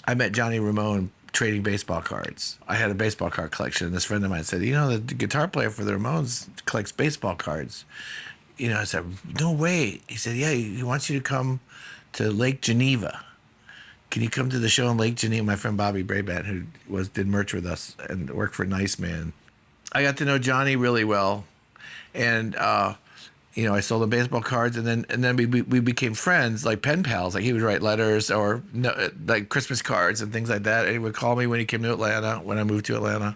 I met Johnny Ramone trading baseball cards. I had a baseball card collection, and this friend of mine said, the guitar player for the Ramones collects baseball cards. I said, no way. He said, yeah, he wants you to come to Lake Geneva. Can you come to the show in Lake Geneva? My friend Bobby Brabant, who did merch with us and worked for Nice Man. I got to know Johnny really well, and I sold him baseball cards, and then we became friends, like pen pals. Like he would write letters or like Christmas cards and things like that. And he would call me when he came to Atlanta, when I moved to Atlanta,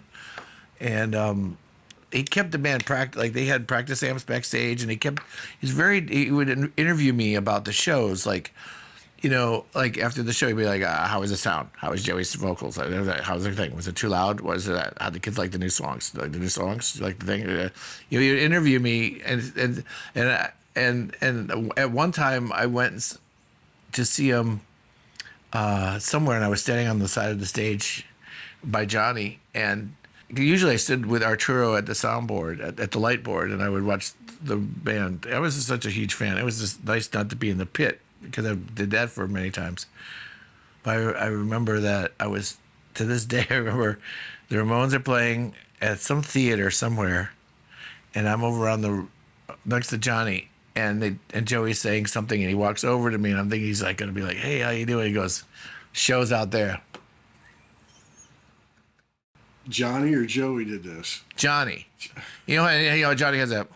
and he kept the band like they had practice amps backstage, and he would interview me about the shows, like like after the show, he'd be like, how was the sound? How was Joey's vocals? How was everything? Was it too loud? Was it how the kids like the new songs? Like the new songs? Like the thing? He'd interview me, and at one time I went to see him somewhere, and I was standing on the side of the stage by Johnny, and usually I stood with Arturo at the soundboard, at the light board, and I would watch the band. I was just such a huge fan. It was just nice not to be in the pit, because I did that for many times. But I remember that to this day, I remember the Ramones are playing at some theater somewhere, and I'm over next to Johnny, and Joey's saying something, and he walks over to me, and I'm thinking he's like going to be like, hey, how you doing? He goes, show's out there. Johnny or Joey did this? Johnny. Johnny has a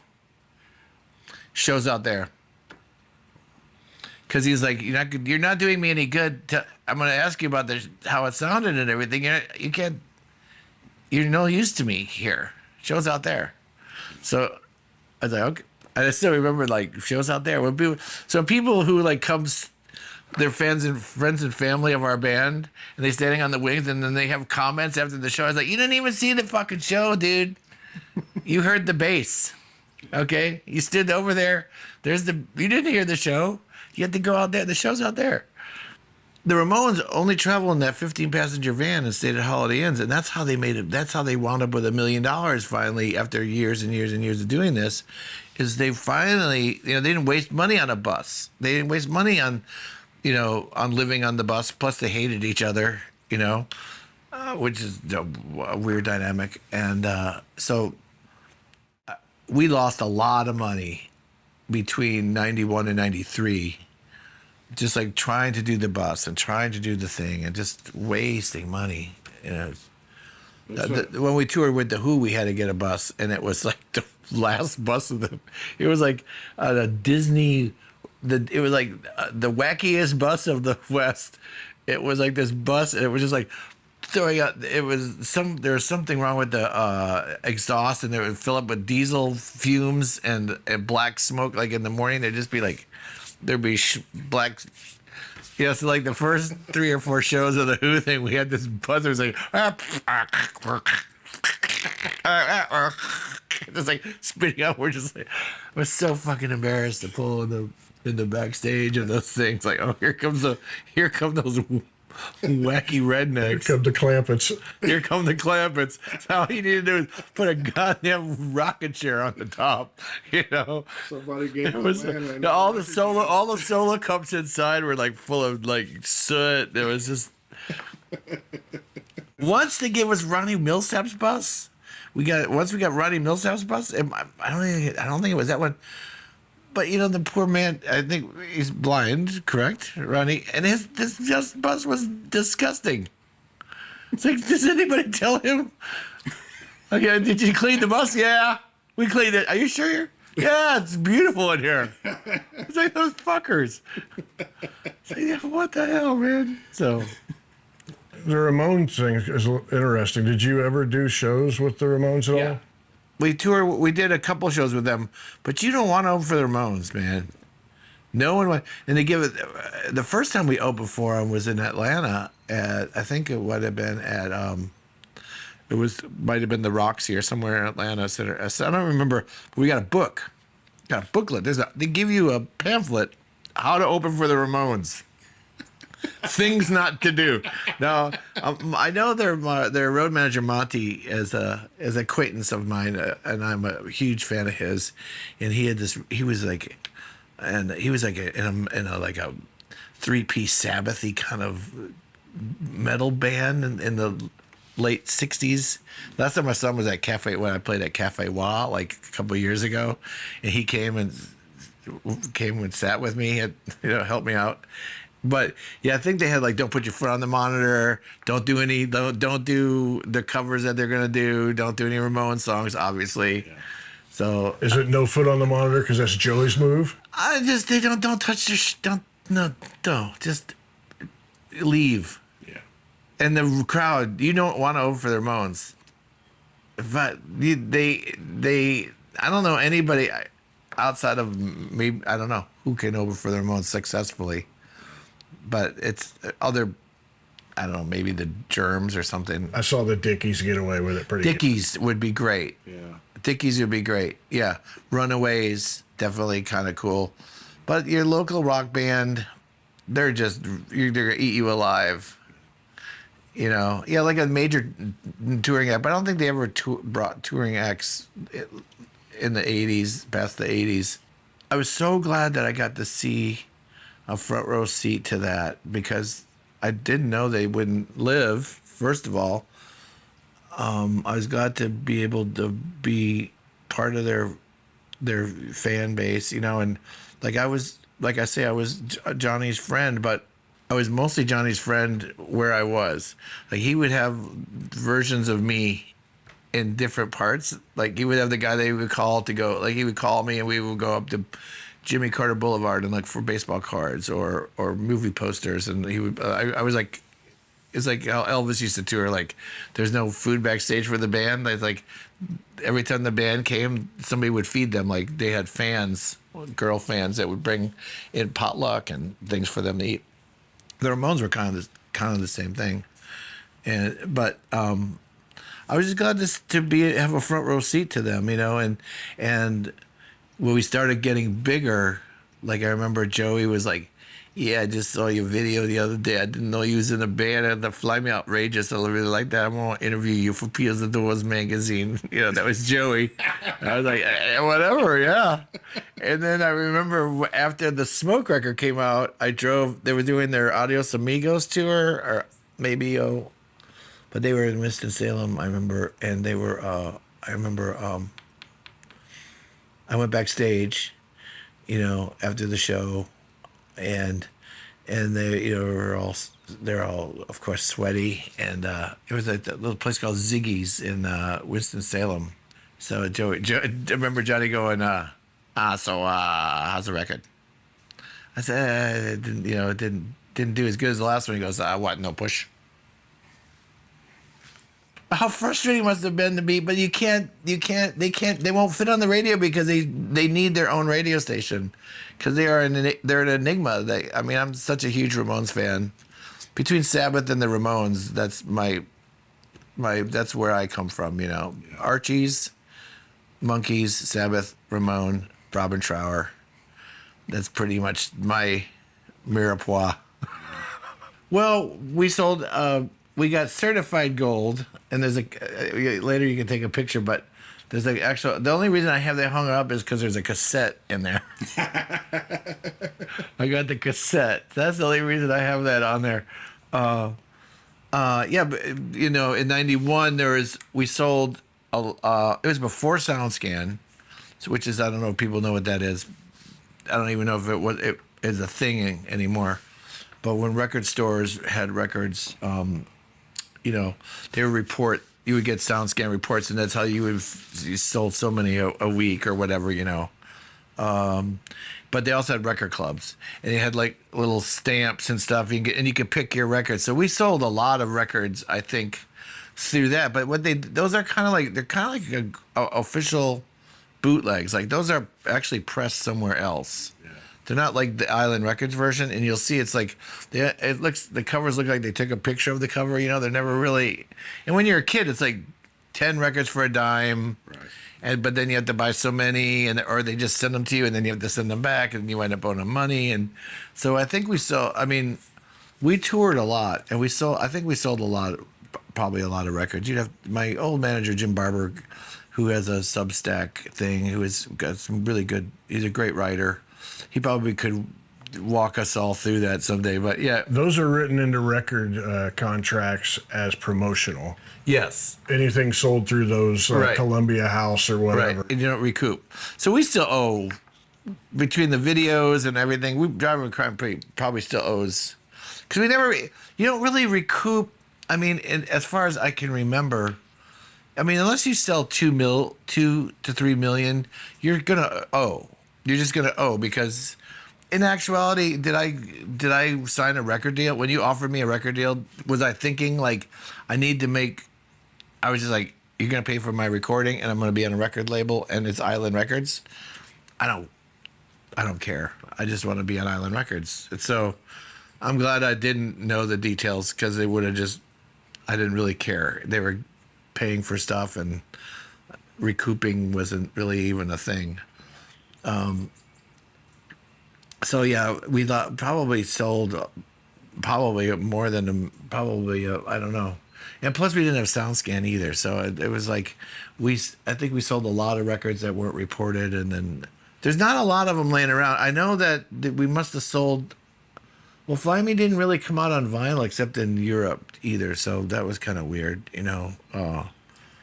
show's out there. Because he's like, you're not doing me any good. I'm going to ask you about how it sounded and everything. You're no use to me here. Show's out there. So I was like, okay. And I still remember shows out there. So people who they're fans and friends and family of our band, and they standing on the wings, and then they have comments after the show. I was like, you didn't even see the fucking show, dude. You heard the bass. Okay? You stood over there. You didn't hear the show. You had to go out there. The show's out there. The Ramones only traveled in that 15-passenger van and stayed at Holiday Inns, and that's how they made it. That's how they wound up with $1 million finally, after years and years and years of doing this. Is they finally, they didn't waste money on a bus. They didn't waste money on, on living on the bus. Plus, they hated each other, which is a weird dynamic. And so we lost a lot of money between 91 and 93, just trying to do the bus and trying to do the thing and just wasting money. When we toured with The Who, we had to get a bus, and it was the last bus of it was a Disney, it was the wackiest bus of the West. It was this bus, and it was just throwing out. There was something wrong with the exhaust, and they would fill up with diesel fumes and black smoke. In the morning, there'd just be there'd be black. So the first 3 or 4 shows of the Who thing, we had this buzz. It was just spitting out. We're just I was so fucking embarrassed to pull in the backstage of those things. Here come those wacky rednecks. Here come the Clampets. Here come the Clampets. So all you need to do is put a goddamn rocket chair on the top. Somebody gave all the solo cups inside were full of soot. It was just. Once they gave us Ronnie Millsap's bus, once we got Ronnie Millsap's bus. I don't think it was that one. But the poor man, I think he's blind, correct, Ronnie? And this bus was disgusting. It's does anybody tell him? Okay, did you clean the bus? Yeah, we cleaned it. Are you sure? Yeah, it's beautiful in here. It's those fuckers. It's what the hell, man? So the Ramones thing is interesting. Did you ever do shows with the Ramones at all? We did a couple shows with them, but you don't want to open for the Ramones, man. No one went. And they give it. The first time we opened for them was in Atlanta I think it would have been at, might have been the Roxy or somewhere in Atlanta Center. I don't remember. We got a book, got a booklet. They give you a pamphlet, how to open for the Ramones. Things not to do. Now, I know their road manager Monty is an acquaintance of mine, and I'm a huge fan of his. And he was in a 3-piece Sabbathy kind of metal band in the late 60s. Last time my son was at Cafe, when I played at Cafe Wah like a couple of years ago, and he came and sat with me and helped me out. But yeah, I think they had like, don't put your foot on the monitor, don't do the covers that they're gonna do, don't do any Ramones songs, obviously. Yeah. So is it no foot on the monitor because that's Joey's move? They don't touch their don't just leave. Yeah. And the crowd, you don't want to open for the Ramones. But they I don't know anybody outside of me, I don't know who can open for the Ramones successfully. But it's other, I don't know, maybe the Germs or something. I saw the Dickies get away with it pretty Dickies would be great. Yeah. Dickies would be great. Yeah. Runaways, definitely kind of cool. But your local rock band, they're going to eat you alive. Yeah, like a major touring act. But I don't think they ever brought touring acts in the 80s, past the 80s. I was so glad that I got to see a front row seat to that because I didn't know they wouldn't live. First of all, I was glad to be able to be part of their fan base, and I was Johnny's friend, but I was mostly Johnny's friend where I was. Like he would have versions of me in different parts. Like he would have the guy that he would call to go. Like he would call me and we would go up to Jimmy Carter Boulevard and look for baseball cards or movie posters, and he would. I was like, it's like how Elvis used to tour. Like, there's no food backstage for the band. It's like every time the band came, somebody would feed them. Like they had fans, girl fans that would bring in potluck and things for them to eat. The Ramones were kind of the same thing, but I was just glad to have a front row seat to them, and when we started getting bigger, like I remember Joey was like, yeah, I just saw your video the other day. I didn't know you was in a band at the Fly Me Outrageous. I really like that. I'm going to interview you for Peels the Doors magazine. That was Joey. I was like, whatever, yeah. And then I remember after the Smoke record came out, they were doing their Adios Amigos tour, or maybe, but they were in Winston-Salem, I remember. And they were, I went backstage, after the show, and they, they're all of course sweaty, and it was a little place called Ziggy's in Winston-Salem. So Joey, I remember Johnny going, how's the record? I said, it didn't do as good as the last one. He goes, what? No push. How frustrating must have been to be, but they won't fit on the radio because they need their own radio station because they're an enigma. I'm such a huge Ramones fan. Between Sabbath and the Ramones, that's that's where I come from, Archie's, Monkees, Sabbath, Ramone, Robin Trower. That's pretty much my mirepoix. Well, we got certified gold, and there's later you can take a picture, but there's the only reason I have that hung up is because there's a cassette in there. I got the cassette. That's the only reason I have that on there. Yeah, but in '91 we sold it was before SoundScan, which is, I don't know if people know what that is. I don't even know if it is a thing anymore. But when record stores had records, they would report. You would get SoundScan reports, and that's how you sold so many a week or whatever, But they also had record clubs, and they had like little stamps and stuff. And you could pick your records. So we sold a lot of records, I think, through that. But those are kind of like official bootlegs. Like those are actually pressed somewhere else. Yeah. They're not like the Island Records version, and you'll see it's like the covers look like they took a picture of the cover. They're never really. And when you're a kid, it's like 10 records for a dime. Right. But then you have to buy so many, or they just send them to you, and then you have to send them back, and you end up owing money. And so I think we toured a lot, and I think we sold probably a lot of records. You'd have my old manager Jim Barber, who has a Substack thing, who has got some really good. He's a great writer. He probably could walk us all through that someday. But yeah, Those are written into record contracts as promotional. yes, Anything sold through those Right. Columbia House or whatever. right. And you don't recoup. So we still owe between the videos and everything. We Driver Crime probably still owes because we never. You don't really recoup. I mean, as far as I can remember. I mean, unless you sell 2 to 3 million, you're gonna owe. You're just gonna owe because, in actuality, did I sign a record deal? When you offered me a record deal, was I thinking like I need to make? I was just like, you're gonna pay for my recording, and I'm gonna be on a record label, and it's Island Records. I don't care. I just want to be on Island Records. And so, I'm glad I didn't know the details because they would have just. I didn't really care. They were paying for stuff and recouping wasn't really even a thing. So yeah, we thought probably sold probably more than I don't know. And plus we didn't have SoundScan either. So it was like I think we sold a lot of records that weren't reported. And then there's not a lot of them laying around. I know that we must have sold. Well, Fly Me didn't really come out on vinyl except in Europe either, so that was kind of weird, you know.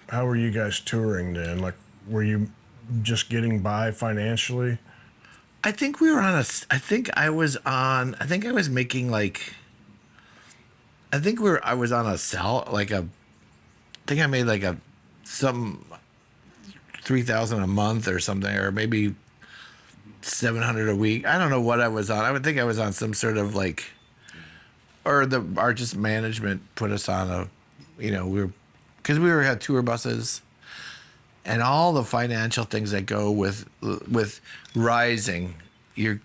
How were you guys touring then? Like, were you just getting by financially? I think we were on a. I think I was on. I think I was making like. I was on a sell like a. I think I made like some 3,000 a month or something, or maybe 700 a week. I don't know what I was on. I would think I was on some sort of like, or our just management put us on a, you know, because we had tour buses, and all the financial things that go with rising. You're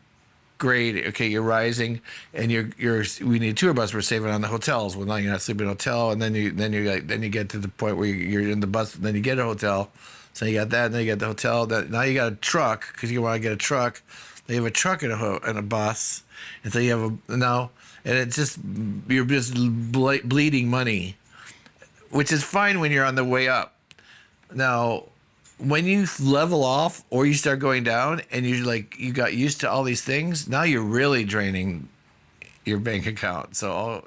great. Okay, you're rising, and we need a tour bus. We're saving on the hotels. Well, now you're not sleeping in a hotel, and then you get to the point where you're in the bus, and then you get a hotel. So you got that, and then you got the hotel. Now you got a truck because you want to get a truck. They have a truck and a bus, and so you have and it's just you're just bleeding money, which is fine when you're on the way up. Now, when you level off or you start going down, and you got used to all these things, now you're really draining your bank account. So